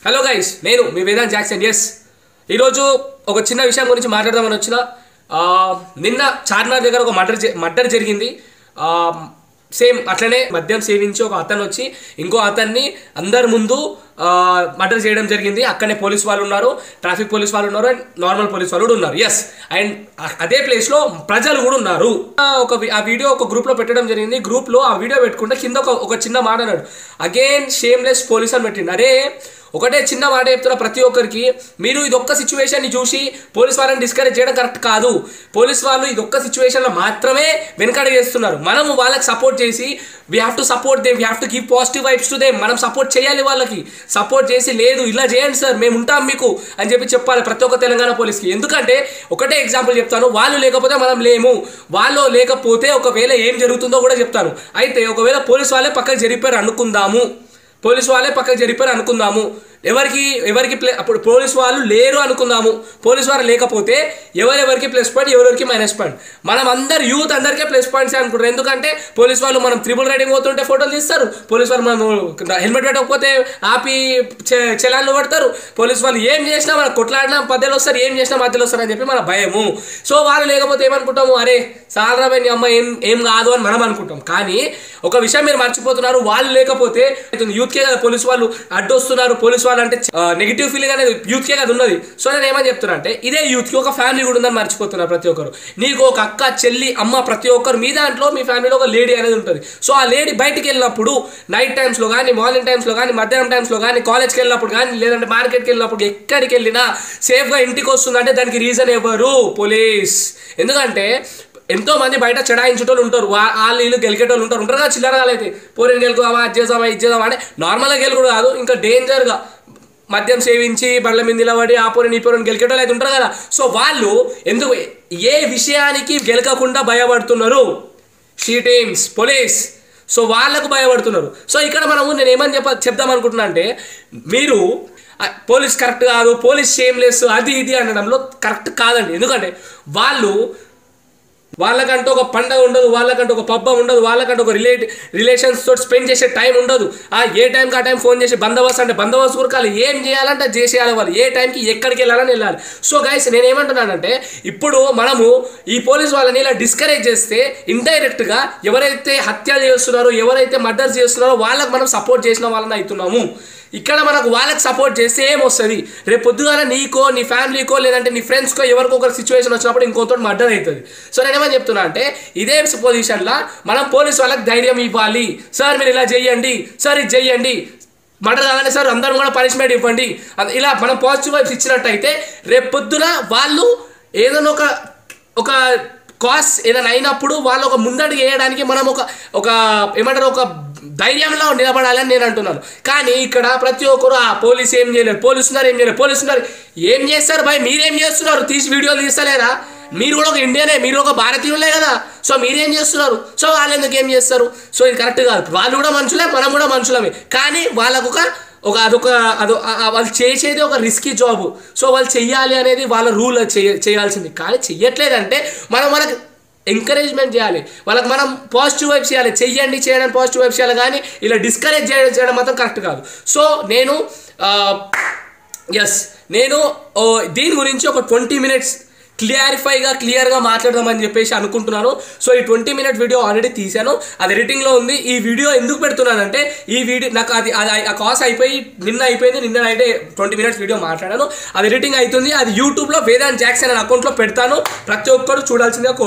Hello guys, నేను మీ Vedant Jackson. Yes, ఈరోజు ఒక చిన్న విషయం గురించి మాట్లాడదామని వచ్చిన. నిన్న చార్మినార్ దగ్గర ఒక మర్డర్ జరిగింది. సేమ్ అట్లనే మద్యం సేవించి ఒక అతను వచ్చి ఇంకో అతన్ని అందరి ముందు మర్డర్ చేయడం జరిగింది. అక్కడనే పోలీస్ వాళ్ళు ఉన్నారు, ట్రాఫిక్ పోలీస్ వాళ్ళు ఉన్నారు, అండ్ నార్మల్ పోలీస్ వాళ్ళు కూడా ఉన్నారు. ఎస్, అండ్ అదే ప్లేస్లో ప్రజలు కూడా ఉన్నారు. ఆ వీడియో ఒక గ్రూప్లో పెట్టడం జరిగింది. గ్రూప్లో ఆ వీడియో పెట్టుకుంటే కింద ఒక చిన్న మాట అన్నాడు, అగైన్ షేమ్లెస్ పోలీస్ అని పెట్టిండు. అరే, ఒకటే చిన్న మాట చెప్తున్నా ప్రతి ఒక్కరికి, మీరు ఇదొక్క సిచ్యువేషన్ని చూసి పోలీస్ వాళ్ళని డిస్కరేజ్ చేయడం కరెక్ట్ కాదు. పోలీస్ వాళ్ళు ఇదొక్క సిచ్యువేషన్లో మాత్రమే వెనకడ చేస్తున్నారు. మనము వాళ్ళకి సపోర్ట్ చేసి we have to support them, we have to give positive vibes to them. మనం సపోర్ట్ చేయాలి, వాళ్ళకి సపోర్ట్ చేసి లేదు ఇలా చేయండి సార్, మేము ఉంటాం మీకు అని చెప్పాలి ప్రతి ఒక్క తెలంగాణ పోలీస్కి. ఎందుకంటే ఒకటే ఎగ్జాంపుల్ చెప్తాను, వాళ్ళు లేకపోతే మనం లేము. వాళ్ళు లేకపోతే ఒకవేళ ఏం జరుగుతుందో కూడా చెప్తాను. అయితే ఒకవేళ పోలీస్ వాళ్ళే పక్కకు జరిపారు అనుకుందాము, ఎవరికి అప్పుడు పోలీస్ వాళ్ళు లేరు అనుకుందాము, పోలీస్ వాళ్ళు లేకపోతే ఎవరెవరికి ప్లస్ పాయింట్, ఎవరెవరికి మైనస్ పాయింట్. మనం అందరు యూత్ అందరికీ ప్లస్ పాయింట్స్ అనుకుంటారు. ఎందుకంటే పోలీస్ వాళ్ళు మనం త్రిబుల్ రైడింగ్ పోతుంటే ఫోటోలు తీస్తారు, పోలీస్ వాళ్ళు మనం హెల్మెట్ పెట్టకపోతే ఆపి చలాన్లు పడతారు, పోలీస్ వాళ్ళు ఏం చేసినా మనం కొట్లాడినా మధ్యలో వస్తారు, ఏం చేసినా మధ్యలో వస్తారు అని చెప్పి మన భయము. సో వాళ్ళు లేకపోతే ఏమనుకుంటాము, అరే సాలరా నీ అమ్మ ఏం కాదు అని మనం అనుకుంటాం. కానీ ఒక విషయం మీరు మర్చిపోతున్నారు, వాళ్ళు లేకపోతే యూత్కే కదా పోలీస్ వాళ్ళు అడ్డొస్తున్నారు. పోలీస్ వాళ్ళు అంటే నెగిటివ్ ఫీలింగ్ అనేది యూత్కే కదా ఉన్నది. సో నేను ఏమని చెప్తున్నా అంటే, ఇదే యూత్కి ఒక ఫ్యామిలీ కూడా ఉందని మర్చిపోతున్నారు ప్రతి ఒక్కరు. నీకు ఒక అక్క, చెల్లి, అమ్మ, ప్రతి ఒక్కరు మీ దాంట్లో మీ ఫ్యామిలీలో ఒక లేడీ అనేది ఉంటుంది. సో ఆ లేడీ బయటికి వెళ్ళినప్పుడు నైట్ టైమ్స్లో కానీ, మార్నింగ్ టైమ్స్లో కానీ, మధ్యాహ్నం టైమ్స్లో కానీ, కాలేజ్కి వెళ్ళినప్పుడు కానీ, లేదంటే మార్కెట్కి వెళ్ళినప్పుడు, ఎక్కడికి వెళ్ళినా సేఫ్గా ఇంటికి వస్తుందంటే దానికి రీజన్ ఎవరు? పోలీస్. ఎందుకంటే ఎంతో మంది బయట చెడాయించేటోళ్ళు ఉంటారు, వాళ్ళు వీళ్ళు గెలికేటోళ్ళు ఉంటారు కదా, చిల్లరగాలైతే పోరిని గెలుకుదామా, అది చేద్దామా, ఇది చేద్దామా అంటే నార్మల్గా గెలుకుడు కాదు, ఇంకా డేంజర్గా మద్యం సేవించి బండ్ల మీద నిలబడి ఆ పోరిని ఈ పోరిని గెలికేటోళ్ళు అయితే ఉంటారు కదా. సో వాళ్ళు ఎందుకు ఏ విషయానికి గెలకకుండా భయపడుతున్నారు? She teams police. సో వాళ్ళకు భయపడుతున్నారు. సో ఇక్కడ నేను ఏమని చెప్దాం అనుకుంటున్నా అంటే, మీరు పోలీస్ కరెక్ట్ కాదు, పోలీస్ షేమ్లెస్ అది ఇది అనడంలో కరెక్ట్ కాదండి. ఎందుకంటే వాళ్ళకంటూ ఒక పండగ ఉండదు, వాళ్ళకంటూ ఒక పబ్బం ఉండదు, వాళ్ళకంటూ ఒక రిలేషన్స్ తోటి స్పెండ్ చేసే టైం ఉండదు. ఏ టైంకి ఆ టైం ఫోన్ చేసి బందోబస్తు అంటే బందోబస్తు కురకాలి, ఏం చేయాలంటే అది చేసేయాలి, వాళ్ళు ఏ టైంకి ఎక్కడికి వెళ్ళాలని వెళ్ళాలి. సో గైస్, నేను ఏమంటున్నానంటే, ఇప్పుడు మనము ఈ పోలీస్ వాళ్ళని ఇలా డిస్కరేజ్ చేస్తే ఇండైరెక్ట్గా ఎవరైతే హత్యలు చేస్తున్నారో, ఎవరైతే మర్డర్స్ చేస్తున్నారో వాళ్ళకి మనం సపోర్ట్ చేసిన వాళ్ళని అవుతున్నాము. ఇక్కడ మనకు వాళ్ళకి సపోర్ట్ చేస్తే ఏమొస్తుంది? రేపు పొద్దుగాల నీకో, నీ ఫ్యామిలీకో, లేదంటే నీ ఫ్రెండ్స్కో ఎవరికో ఒక సిచ్యువేషన్ వచ్చినప్పుడు ఇంకోతో మర్డర్ అవుతుంది. సో నేనేమని చెప్తున్నా అంటే, ఇదే పొజిషన్లో మనం పోలీస్ వాళ్ళకి ధైర్యం ఇవ్వాలి. సార్ మీరు ఇలా చెయ్యండి, సార్ ఇది చెయ్యండి, మర్డర్ కాగానే సార్ అందరం కూడా పనిష్మెంట్ ఇవ్వండి, ఇలా మనం పాజిటివ్ వైబ్స్ ఇచ్చినట్టయితే రేపు పొద్దున వాళ్ళు ఏదైనా ఒక కాస్ ఏదైనా అయినప్పుడు వాళ్ళు ఒక ముందడుగు వేయడానికి మనం ఒక ఏమంటారు, ఒక ధైర్యంలో నిలబడాలని నేను అంటున్నాను. కానీ ఇక్కడ ప్రతి ఒక్కరు పోలీసు ఏం చేయలేరు, పోలీసు ఉన్నారు ఏం చేస్తారు భయ్? మీరేం చేస్తున్నారు? తీసి వీడియోలు తీస్తలేరా? మీరు కూడా ఒక ఇండియనే, మీరు ఒక భారతీయులే కదా. సో మీరేం చేస్తున్నారు? సో వాళ్ళు ఎందుకు ఏం చేస్తారు? సో ఇది కరెక్ట్ కాదు. వాళ్ళు కూడా మనుషులే, మనం కూడా మనుషులమే. కానీ వాళ్ళకు వాళ్ళు చేసేది ఒక రిస్కీ జాబ్. సో వాళ్ళు చెయ్యాలి అనేది వాళ్ళ రూల్, చేయాల్సింది. కానీ చెయ్యట్లేదంటే మనకు ఎంకరేజ్మెంట్ చేయాలి, వాళ్ళకి మనం పాజిటివ్ వైబ్స్ చేయాలి, చేయడానికి పాజిటివ్ వైబ్స్ చేయాలి. కానీ ఇలా డిస్కరేజ్ చేయడం మాత్రం కరెక్ట్ కాదు. సో నేను దీని గురించి ఒక 20 minutes క్లియర్గా మాట్లాడదామని చెప్పేసి అనుకుంటున్నాను. సో ఈ 20 minute వీడియో ఆల్రెడీ తీశాను, అది ఎడిటింగ్లో ఉంది. ఈ వీడియో ఎందుకు పెడుతున్నానంటే, ఈ వీడియో నాకు ఆ కాస్ నిన్న అయిపోయింది. నిన్న అయితే 20 minutes వీడియో మాట్లాడాను, అది ఎడిటింగ్ అవుతుంది. అది యూట్యూబ్లో వేదాంత్ జాక్సన్ అనే అకౌంట్లో పెడతాను. ప్రతి ఒక్కరు చూడాల్సిందిగా